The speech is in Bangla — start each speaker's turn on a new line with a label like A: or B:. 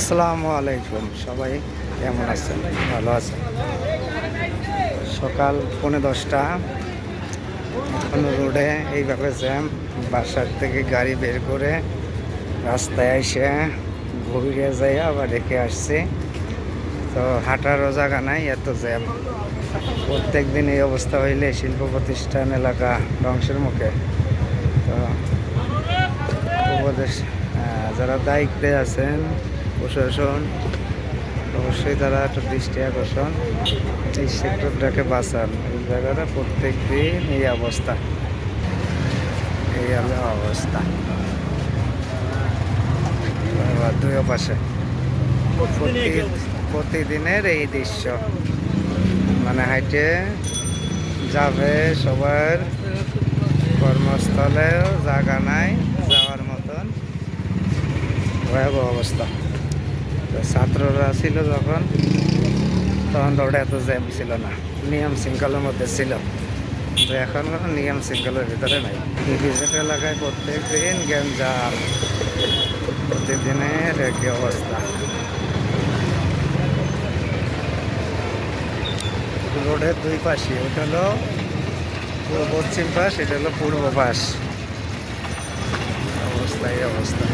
A: আসসালামু আলাইকুম, সবাই কেমন আছেন? ভালো আছেন? সকাল 10:45, এখনো রোডে এইভাবে জ্যাম। বাসার থেকে গাড়ি বের করে রাস্তায় এসে ঘুরে যাই, আবার রেখে আসছি। তো হাঁটারও জায়গা নাই, এত জ্যাম। প্রত্যেক দিন এই অবস্থা হইলে শিল্প প্রতিষ্ঠান এলাকা ধ্বংসের মুখে। তো উপদেশ যারা দায়িত্বে আছেন, প্রশাসন, অবশ্যই তারা একটু দৃষ্টি আকর্ষণ, এই সেক্টরটাকে বাঁচান। এই জায়গাটা প্রত্যেক দিন এই অবস্থা, এই হলো অবস্থা। দুই পাশে প্রতিদিনের এই দৃশ্য, মানে হাইটে যাবে, সবার কর্মস্থলেও জায়গা নাই যাওয়ার মতন ভয়াবহ অবস্থা। তো ছাত্ররা ছিল যখন, তখন দৌড়ে এত জ্যাম ছিল না, নিয়ম শৃঙ্খলার মধ্যে ছিল। তো এখন কোনো নিয়ম শৃঙ্খলার ভিতরে নাই। বিজেপ এলাকায় প্রত্যেক দিন গ্যাঞ্জাম, প্রতিদিনের একই অবস্থা। রোডের দুই পাশে, ওটা হলো পশ্চিম পাশ, এটা হলো পূর্ব পাশ। অবস্থা এই অবস্থা।